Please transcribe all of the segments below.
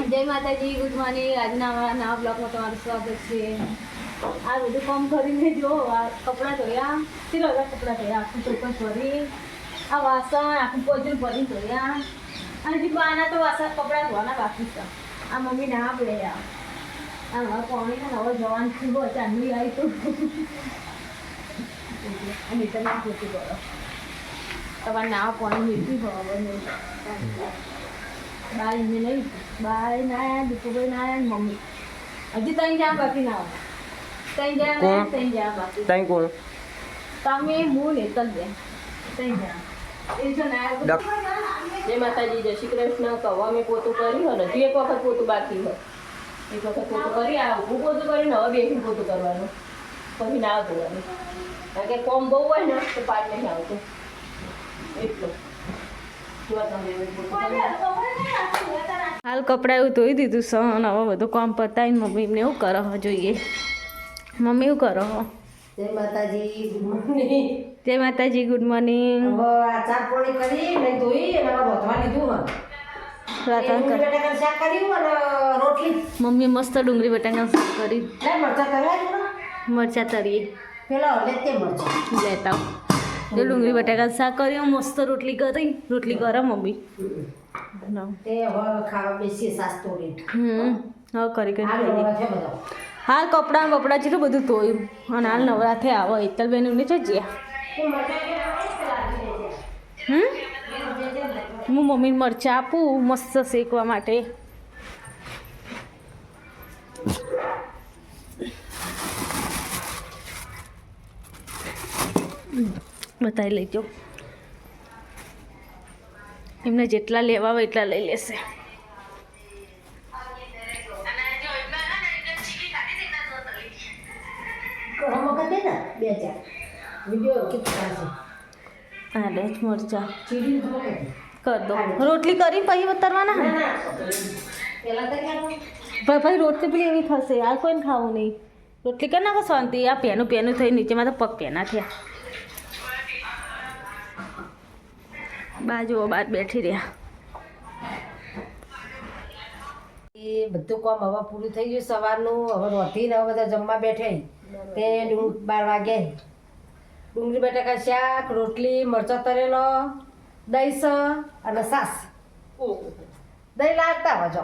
જય માતાજી, good morning. આજના અમારા નવા બ્લોગમાં તમારું સ્વાગત છે. આ બધું કામ કરીને જો આ કપડાં ધોયા, કેટલા બધા કપડાં ધોયા, આખું ચોખ્ખું ભરી, આ વાસણ આખું પોચું ભરી ધોયા, અને હજી બાના તો વાસણ કપડાં ધોવાના બાકી છે. આ મમ્મી ના પડ્યા આ હવે પાણી ને હવે જવાનું ખુલ્લો ચાંદલી આવી તો અને તમે પોતું કરો તમારે ના પાણી મીઠી ખબર નહીં. બાય ને નહીં, બાય ના દીપુભાઈ ના મમ્મી હજી ત્રણ જણા બાકી ના આવે. ત્રણ જણા બાકી. કોણ? તમે હું નેતલ બેન ત્રણ જણા એ જો ના. જય માતાજી, જય શ્રી કૃષ્ણ. કહો અમે પોતું કર્યું અને હજી એક વખત પોતું બાકી હોય. એક વખત પોતું કરી આ ઊભું પોતું કરીને હવે બેસી પોતું કરવાનું, પછી ના ધોવાનું. કારણ કે કોમ બહુ હોય ને તો પાટ નહીં આવતું એટલું. હાલ કપડાં એવું ધોઈ દીધું છે અને હવે બધું કામ પતાવીને મમ્મી એમને એવું કરો જોઈએ. મમ્મી એવું કરો. જય માતાજી, ગુડ મોર્નિંગ. જય માતાજી, ગુડ મોર્નિંગ. હવે આ ચા પાણી કરી ને ધોઈ અને હવે રોધવા લીધું હે. ડુંગળી બટાકાનું શાક કર્યું અને રોટલી. મમ્મી મસ્ત ડુંગળી બટાકાનું શાક કરી. મરચાં તળ્યા મરચાં તળીએ પેલા લે તે મરચાં લેતા જો ડુંગળી બટાકાનું શાક કર્યું, મસ્ત રોટલી કરી. રોટલી કરે મમ્મી. તે હવે ખાવા બેસી સાસ તોડી. હવે કરી છે બધા. હાલ કપડાં બપડા જેટલું બધું ધોયું અને હાલ નવરાત્રે આવો હેતલબેન ને જજ્યા. હું મમ્મીને મરચાં આપું મસ્ત શેકવા માટે. બતાવી લેજો. એમને જેટલા લેવા હોય એટલા લઈ લેશે. બે ચાર વિડીયો કેટલા હા લે મરચાં ચીડી કર દો. રોટલી કરી પછી ઉતરવાના ને પેલા તો ભાઈ રોટલી પેલી એવી થશે. આ કોઈને ખાવું નહીં. રોટલી કરી નાખો શાંતિ. આ પેનું થઈ નીચેમાં તો પગ પેના થયા. બાજુ બાર બેઠી રહ્યા. એ બધું કામ હવે પૂરું થઈ ગયું સવારનું. હવે રોધીને હવે બધા જમવા બેઠે તે 12 વાગે. ડુંગળી બટાકા શાક, રોટલી, મરચાં તળેલો, દહીં અને સાસ. દહીં લાવતા હોય જો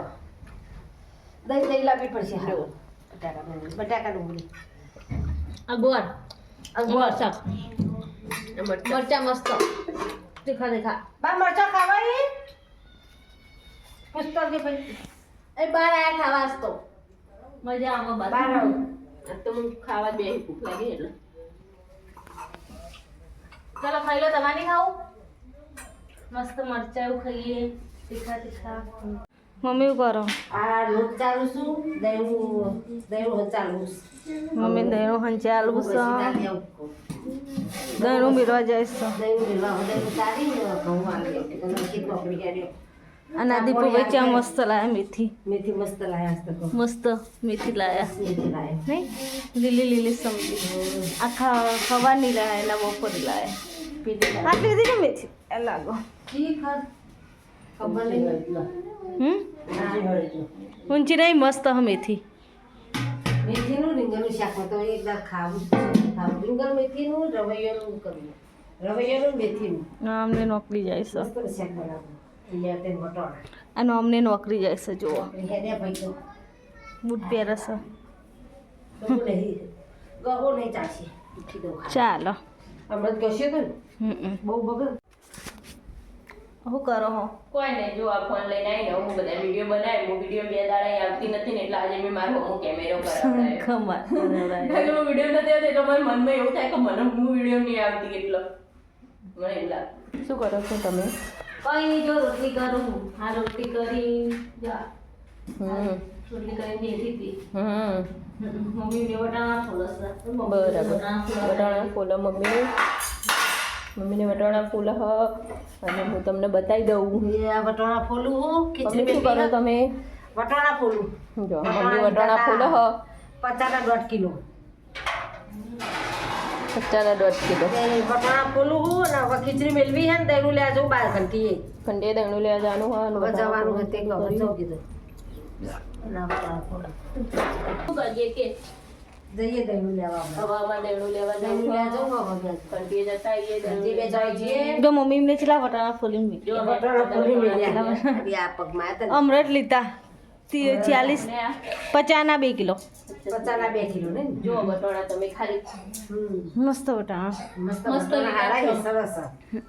દહીં લાવવી પડશે. બટાકા ડુંગળી આ ગોળ શાક મરચાં મસ્ત દેખા બા મરચાં ખાવા પૂછતો કે ભાઈ એ બાર આયા ખાવા તો મજા આવે. બાર બાર આવું તો હું ખાવા બે ભૂખ લાગી એટલે ચાલો ખાઈ લો. તમારે નહીં ખાવું? મસ્ત મરચાં એવું ખાઈએ તીખા. મમ્મી શું કરો? આ લોટ ચાલુ છું દહીં ચાલુ મમ્મી દહીંનું હંચાલું છે. દહીં દહીંનું મિરવા જાય છે. અને આ દીપુભાઈ ચા મસ્ત લાયા મેથી. મેથી મસ્ત લાયા મસ્ત મેથી લાયા મેથી લાયા નહીં લીલી સમજી. આખા ખવાની લાયા એના બપોરે લાયા. આટલી બધી ને મેથી એ લાગો. ખબર નહીં ઊંચી નહીં મસ્ત હ મેથી. મેથીનું રીંગણનું શાક તો એકદમ ખાવું રીંગણ મેથીનું રવૈયાનું કરવું. રવૈયાનું મેથીનું અમને નોકરી જાય છે. મસ્ત શાક બનાવવું. એટલે તે વટોણા અને અમને નોકરી જાય છે. જુઓ હેડે ભાઈ તો બૂટ પહેરે છે. ગહો નહીં ચાલશે. ચાલો હમણાં કશું હતું ને બહુ બગડ. શું કરો હો? કોઈ નહીં, જો આ ફોન લઈને આવીને હું બધા વિડીયો બનાવી. હું વિડીયો 2 દાડા આવતી નથી ને એટલે આજે મેં મારો હું કેમેરો કરાવડાવ્યો. ખમા હું વિડીયો નથી આવતો એટલે મારા મનમાં એવું થાય કે મને હું વિડીયો નહીં આવતી એટલો મને એવું લાગે. શું કરો છો તમે? કઈ નહીં, જો રોટલી કરું. આ રોટલી કરી જા રોટલી કરી બેઠી હતી. મમ્મી ને વટાણા ફોલસ. બરાબર, વટાણા ફૂલો મમ્મીને વટાણા ફૂલ હ અને હું તમને બતાવી દઉં. આ વટોણા ફોલું હું મમ્મી શું કરો તમે? વટોણા ફોલું જો મમ્મી વટાણા ફૂલ હ 50 કિલો. 50 કિલો વટોણા ફોલું હું અને હવે ખીચડી મેળવી હે ને દહીંનું લેવા જવું 12 ઘંટી ખંડે દહીંનું લેવા જવાનું હોય હવે જવાનું હતું કીધું શું કરીએ કે જઈએ દહીં લેવા આપણે. હવામાં દેણું લેવા દહીં લેવા જવું જવું હવે ઘેર. કંટીએ જતા આવીએ ઘરથી બે જણ જઈએ. જો મમ્મી એમને ચેલા વટાણા ફોલીને મૂકી. જો બટાણા ફોલી મેલ્યા. અરે આ પગમાં હતા ને. અમરટ લીધા 40 50 2 કિલો. 2 કિલો ને. જો બટોણા તમે ખાલી હમ. મસ્ત વટાણા. મસ્ત મસ્ત બટાણા હારા છે, લીધા સરસ.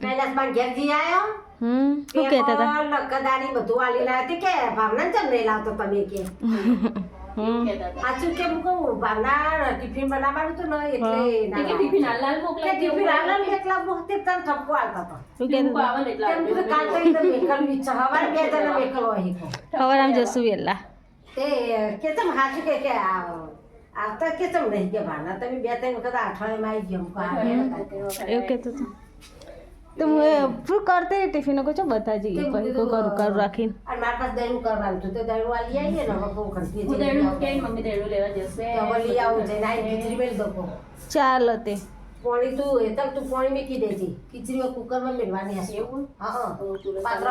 કૈલાસમાં ઘેરથી આયો. શું કહેતા હતા? લક્કદારી બધું આલી લાયા તે કે ભાવના ચમ નહીં લાવતો તમે કે એવું કહેતા હતા સાચું કેમ કહું ભાવના ટિફિન બનાવવાનું હતું ને એટલે ના કે ટિફિન હાલ મોકલાય કે ટિફિન આલન એકલા મોહતે તન ઠપકો આલતા હતા શું કેમ કહેતા આવે ને એટલા તેમ કીધું કાલ તો એકદમ એકલ વિચ હવાર બે જણા એકલ હોય કો ખબર આમ જશું વેલા. તે કે તમ હાચું કે આવતા કે તમ નહીં કે ભાવના તમે 2-3 વખત અઠવાડિયામાં આવી ગયો એવું કહેતું હતું. તો હું શું કરતી ટિફિનો કહું છું બધા જઈએ પછી કોઈ કરું રાખીને. અને મારા પાસે દહીં કરવાનું હતું તો દહીં વાલી આવીએ ને હવે બહુ ખર્ચી હું દેણું કે મમ્મી દેણું લેવા જશે હવે લઈ આવું જઈને આવીને ખીચડી મેળ દો ચાલ તે પાણી તું હેતલ તું પાણી મેકી દેજે ખીચડી કુકરમાં મેળવાની હશે એવું હા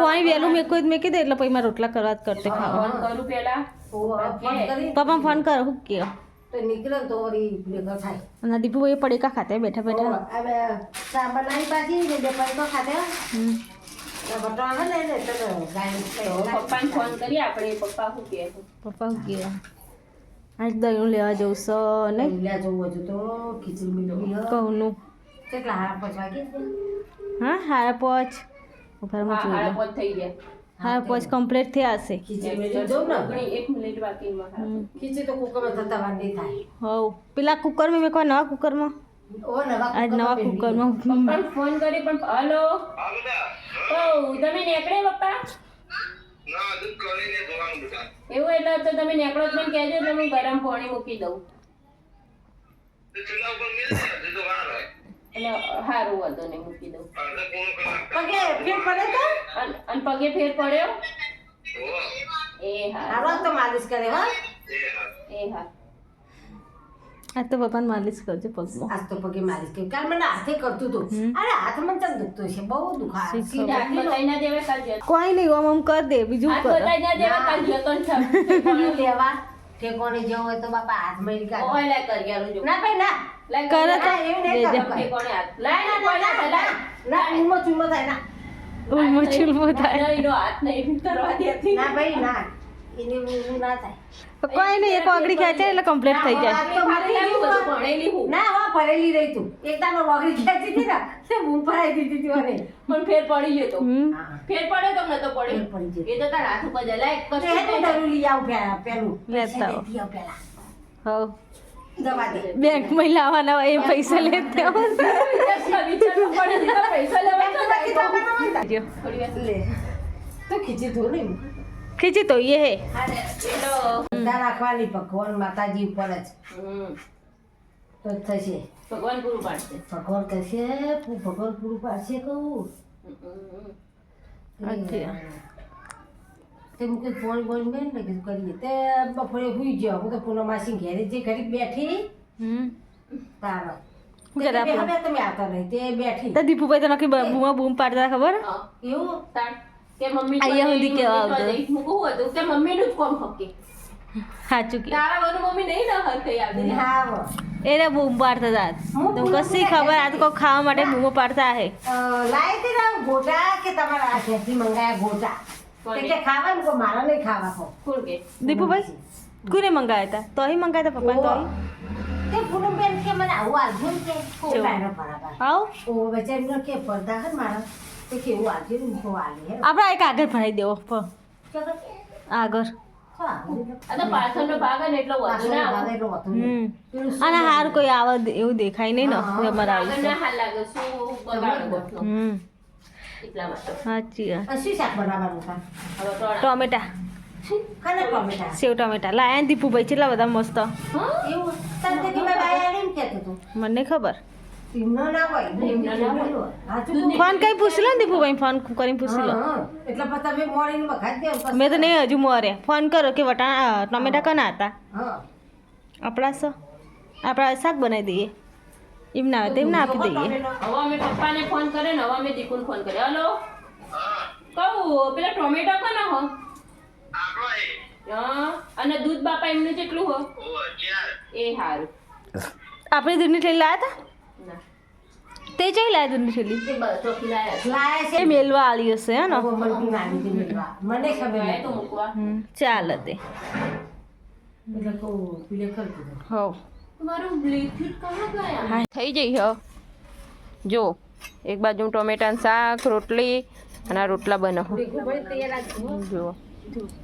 પાણી વહેલું મેકી દે એટલે પછી મારે રોટલા કરવા જ કરતે ખાવા. ફોન કરું પેલા ફોન કરી પપ્પા ફોન કરો શું કહો. તો નીકળે ને તો વળી ભેગો થાય અને દીપુભાઈ પડીકા ખાતે બેઠા બેઠા. હવે ચા બનાવી પાછી ને બે પૈસો ખાતે હમ. બટા આવે ને એટલે તો ગાય પપ્પાને ફોન કરી આપણે પપ્પા શું કહે પપ્પા શું કહે આજ દહીં લેવા જવું છે નહીં લે જોવું હજુ તો ખીચડી મીઠી કહુંનું. કેટલા હારા 5 વાગે હા હારા પોચ ઘરમાં જોઈ લો. પોત થઈ ગયા હારા પોચ કમ્પ્લીટ થયા હશે. ખીચડી મીઠી જોઉં ને ઘણી 1 મિનિટ બાકીમાં ખીચડી તો કુકરમાં થતા વાર નહીં થાય હવ પેલા કુકરમાં મેં નવા કુકરમાં ઓ નવા આજ નવા કુકરમાં પણ ફોન કરી પણ હલો ઓ તમે નીકળે પપ્પા એવું એટલે તો તમે નીકળો તો મને કહેજો એટલે હું ગરમ પાણી મૂકી દઉં એટલે સારું વાંધો નહીં મૂકી દઉં પગે ફેર પડે તો અને પગે ફેર પડ્યો એ હા હારો તો માલિશ કરે હો એ હા આજ તો પપ્પાને માલિશ કરજો પગમાં. આજ તો પગે માલિશ કરી કાલ મને હાથે કરતું હતું અરે હાથ મને ચમ દુખતો છે બહુ દુખાય સીધા હાથ બતાઈ ના દેવે કાલ જતો કોઈ નહીં આમ કરી દે બીજું હાથ કરો. બતાઈ ના દેવે કાલ જતો ને ઠેકોણે લેવા ઠેકોણે જવું હોય તો બાપા હાથ મેળી કાઢો ઓય લાય કરી આલું જો ના ભાઈ ના લાય કરે તો ના, એવું નહીં દેજે. કરો. કોણે હાથ લાય ના કોઈને લાય ના ઊંઘમાં ચૂલો થાય ના ઊંઘમાં ચૂલવો થાય. એનો હાથ નહીં કરવા દેતી ના ભાઈ ના એને ઊંઘ ના થાય કોઈ નહીં એક વાગડી ખેંચે એટલે કમ્પ્લીટ થઈ જાય. આ તો મારી બધું ભણેલી હું ના હા ભરેલી રહી તું એકદમ વગડી ખેંચી હતી ને તે ઊંઘ ભરાઈ દીધી હતી મને પણ ફેર પડી ગયો તો હમ. હા ફેર પડ્યો તો નતો ફેર પડ્યો પડી ગયો. એ તો તાર હાથ ઉપર જલાય તો કશું હેને દરું લઈ આવ પેલું લેતા આવો. લેતી આવ પેલા હવ દવા દે બેંકમાં લાવવાના હોય એ પૈસા લેતા આવો. વિચારવું પડે છે તો પૈસા લેવા તો બાકી તો બનાવતા. જો. થોડી વાર લે તો ખીચી ધો ને ખીચી તો એ હે હારે એ તો ધા રાખવાની ભગવાન માતાજી ઉપર જ તો જ થશે ભગવાન પૂરું પાડશે ભગવાન કહેશે ભગવાન પૂરું પાડશે કહું અચ્છા. તે મુકે ફોન બોન મેં ને કીધું કરીએ તે બપોરે હુઈ ગયો હું તો પૂનમ માસી ઘેરે જે ઘડીક બેઠી હમ. તારા શું કરે આપણે? હવે તમે આવતા નહીં તે બેઠી તો દીપુભાઈ તો નક્કી બૂમા બૂમ પાડતા હતા ખબર. હા એવું તાણ કે મમ્મી અહીંયા સુધી કેવા આવતો. હું કહું હતું કે મમ્મીનું જ કોમ હકે સાચું કે તારા વનું મમ્મી નહીં ના હકે આવતી હા એને બૂમ પાડતા હતા તો કશી ખબર આ તો કોઈ ખાવા માટે બૂમો પાડતા હે. લાય તે ના ગોટા કે તમારા આ ઘેરથી મંગાયા ગોટા તે કે ખાવાનું કો મારા નહીં ખાવા કો કોણ કે દીપુભાઈ કોને મંગાયા હતા તો અહીં મંગાયા હતા પપ્પા તો અહીં તે પૂનમ બેન કે મને આવું આલજો ને કે કેવું? લાયનો બરાબર આવ ઓ બચારીનો કે પડદા હે મારા તે કેવું આલજો ને મૂકો આલે હે આપણે એક આગળ ભરાઈ દેવો ચલો આગળ. હા આ તો પાછળનો ભાગ હે ને એટલો વધુ ના આવે એટલો હતો હમ. અને હાર કોઈ આવે એવું દેખાય નહીં ને હા. અમારે આગળ આવીશું. ના હાલ લાગે શું બગાડો ગોઠનો હમ એટલા માટે સાચી વાત. શું શાક બનાવવાનું હતા હવે તો ટોમેટા ખાને ટોમેટા સેવ ટમેટા લાયા ને દીપુભાઈ કેટલા બધા મસ્ત. એવું તાર તે દીમાં બાય આલે એમ કહેતો તો મને નહીં ખબર. ટીમનો ના હોય ટીમનો ના હોય. હાચું ફોન કઈ પૂછી લો ને દીપુભાઈ ફોન કરીને પૂછી લો. એટલે પછી તમે મોડીને વખાત દે પછી મેં તો નહીં હજુ મોરે ફોન કરો કે વટાણા ટમેટા કના હતા હા આપણા આપણા શાક બનાવી દઈએ એમ ના આવે તેમ ના આપી દઈએ. હવે અમે પપ્પાને ફોન કરે ને હવે અમે દીકુને ફોન કરે હલો કહું પેલા ટોમેટો કોના હો અને દૂધ બાપા એમનું કેટલું હો એ સારું આપણે દૂધની થેલી લાયા હતા ના તે જઈ લાયા દૂધની થેલી એ ચોકી લાયા લાયા એ છે મેલવા આલી હશે હે ને મલકી નાની હતી મેળવા. મને ખબર લાયા તો નથી. મૂકવા ચાલે તે એટલે કહું પીલે કરી દીધું. હવ તમારું બ્લેકફીટ કહો ગયા હા. થઈ જઈ હ જો એક બાજુ ટોમેટાનું શાક રોટલી અને આ રોટલા બનાવો ભેગું ભરી તૈયાર રાખજો. જુઓ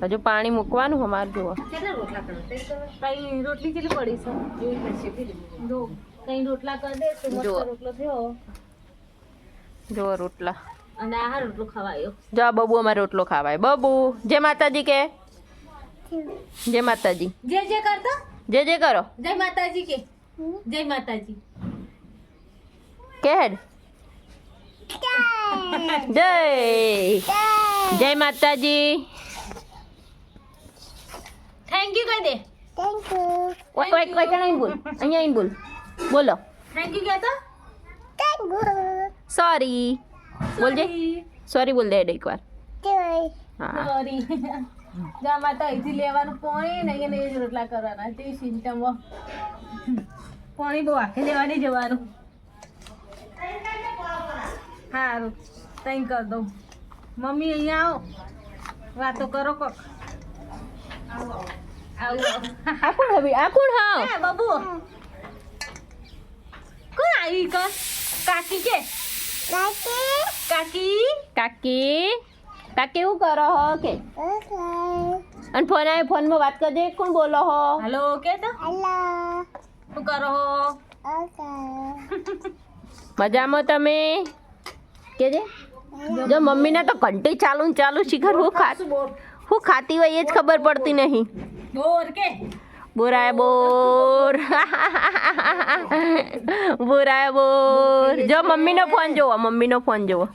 હજુ પાણી મૂકવાનું અમારે જુઓ કેટલા રોટલા કરો? તે તો કઈ રોટલી કેટલી પડી છે જોઈ પડશે પેલી. જો કઈ રોટલા કરી દે તો મસ્ત જુઓ. રોટલો થયો જુઓ રોટલા અને આ રોટલો ખવાયો જો આ બબુ અમારે રોટલો ખાવાય બબુ જય માતાજી કે જય માતાજી જે જે કરતો જે કરો જય માતાજી કે જય માતાજી કે હેડ જય જય માતાજી થેન્ક યુ કહી દે ઓય ઓય કોઈ કણ બોલ અહીંયા આવીને બોલ બોલો થેન્ક યુ કહેતો સોરી બોલજે સોરી બોલ દે એકવાર હા સોરી જામાં તો અહીંથી લેવાનું પાણી ને અહીંયા ને રોટલા કરવાના તે સિસ્ટમમાં પાણી બહુ આખે લેવાની જવાનું સારું તઈ કરી દઉં મમ્મી અહીંયા આવો વાતો કરો કોક આવો આ કોણ હવે આ કોણ હા હે બાબુ કોણ આવી કર કાકી કે કાકી કાકી કાકી એવું કરો હો કે અને ફોન આવે ફોનમાં વાત કરજે કોણ બોલો હો હેલો કે તો શું કરો હો મજામાં તમે કેજે જો મમ્મીને તો ઘંટી ચાલુ ને ચાલુ શિખર હું ખાતી હોય એ જ ખબર પડતી નહીં બોર કે બોરાય બોર બોરાય બોર જો મમ્મીનો ફોન જોવો મમ્મીનો ફોન જોવો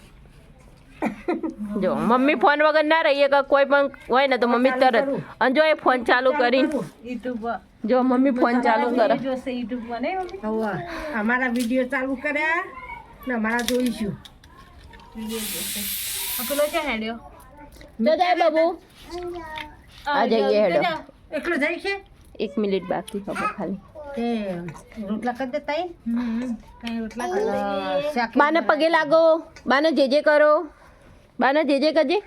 જો મમ્મી ફોન વગર ના રહીએ કે કોઈ પણ હોય ને તો મમ્મી તરત અને જો એ ફોન ચાલુ કરીને યુટ્યુબ પર જો મમ્મી ફોન ચાલુ કરે જોશે યુટ્યુબ પર નહીં મમ્મી હવે અમારા વિડીયો ચાલુ કર્યા ને અમારા જોઈશું. આ પેલો છે હેડ્યો તો જાય બાબુ આ જઈએ હેડો એકલો જાય છે એક મિનિટ બાકી હવે ખાલી તે રોટલા કરી દેતા ઈ? કઈ રોટલા કરી દઈએ શાક બાને પગે લાગો બાને જે કરો બાને જે કરજે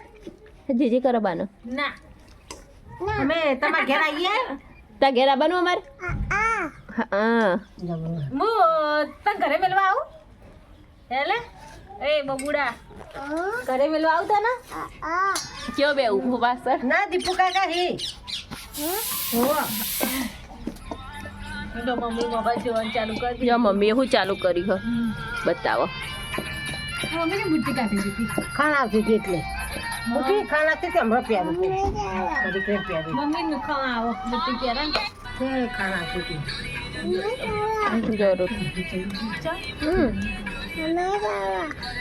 જે કરો બાને ના અમે તમારા ઘેર આવીએ તા ઘેર આવવાનું અમારે હા હું તને ઘરે મેળવા આવું હેલે એ બબુડા ઘરે મેળવા આવું તને કયો બે ઊભો પાછળ ના દીપુ કાકા હે હોવા તો મમ્મી મોબાઈલ જોવાનું ચાલુ કરી જો મમ્મીએ શું ચાલુ કર્યું હો બતાવો મમ્મીને બુદ્ધિ કાઢી દીધી ખાણા સુધી એટલે મોટી ખાણા થી હમણાં પ્યારું કદી કઈ પ્યારું મમ્મી ખાવા આવો બુદ્ધિ પહેરે ને તે ખાણા સુધી જો રોટલી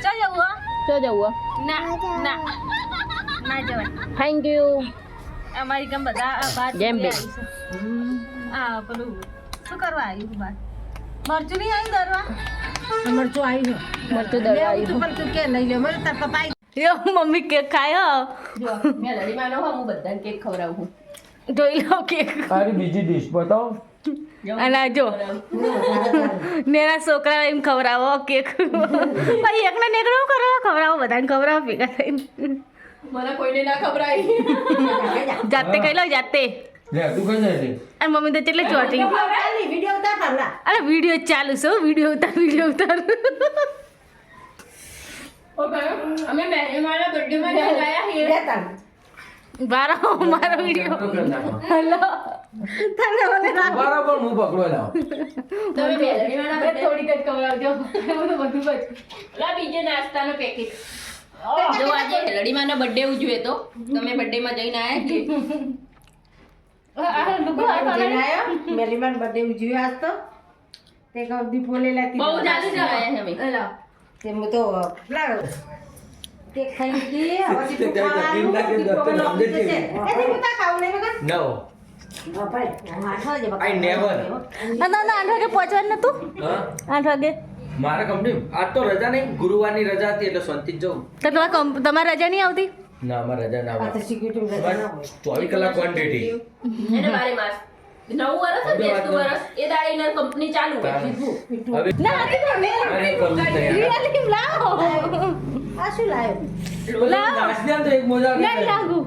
ચાલ જવું હા તો જવું ના ના ના જવાય થેન્ક યુ અમારી ગામ બધા આ બાર જેમ બે. આ પેલું શું કરવા આવ્યું બાર મરચું નહીં આવ્યું દરવા મરચું આવી મરચું દળવા આવ્યું પણ તું કે લઈ લે મને તાર પપ્પા યો મમ્મી કેક ખાય જો મેં લડીમાં નો હું બધાને કેક ખવડાવું જોઈ લો કેક તારી બીજી ડીશ બતાવો અને આ જો નેના છોકરા એમ ખવડાવો કેક ભાઈ એકને નેકડો કરો ખવડાવો બધાને ખવડાવો ભેગા થઈને મને કોઈને ના ખવડાવી જાતે કહી લો જાતે લે તું કઈ જાય છે અને મમ્મી તો એટલે ચોટી વિડીયો ઉતાર તારના અરે વિડીયો ચાલુ છે વિડીયો ઉતાર ઓકે અમે મારા બર્થડે માં ગયા હે લે તાર બારો મારો વિડીયો તો કરી નાખો હેલો તને મને બરાબર હું પકડો લાવ તમે મેલડી વાળા બર્થડે થોડીક જ ખવડાવજો બધું બચ લા બીજે નાસ્તાનો પેકેટ જો આજે લડીમાં નો બર્થડે ઉજવે તો તમે બર્થડે માં જઈને આયા કે જઈને આયો મેલીમાન બર્થડે ઉજવ્યો આજ તો તે કહું દીપો લે લાતી બહુ ચાલી જવાય અમે તે હું તો પેલા તે ખાઈ લીધી હવે દીપો તે ખાવાનું નાખી દો, દીપો તો પેલો સમજે છે. છે. એ દીપો તા ખાવું નહીં મગર નો હા ભાઈ હું આઠ વાગે I never. ના 8 વાગે પહોંચવાનું નતું હા 8 વાગે મારા કંપની આજ તો રજા નહીં ગુરુવારની રજા હતી એટલે શાંતિ જ જવું તો તમારી રજા નહીં આવતી ના અમારે રજા ના આ તો હોય સિક્યુરિટી રજા ના હોય 24 કલાક ક્વોન્ટિટી એને 12 માસ 9 વર્ષ જ 10 વર્ષ એ દાડીના કંપની ચાલુ હોય હવે ના નથી તમે આને કરવું તૈયાર રિયલી લાવો આ શું લાવ્યો નાસ્તા તો એક મોજા નહીં લાગુ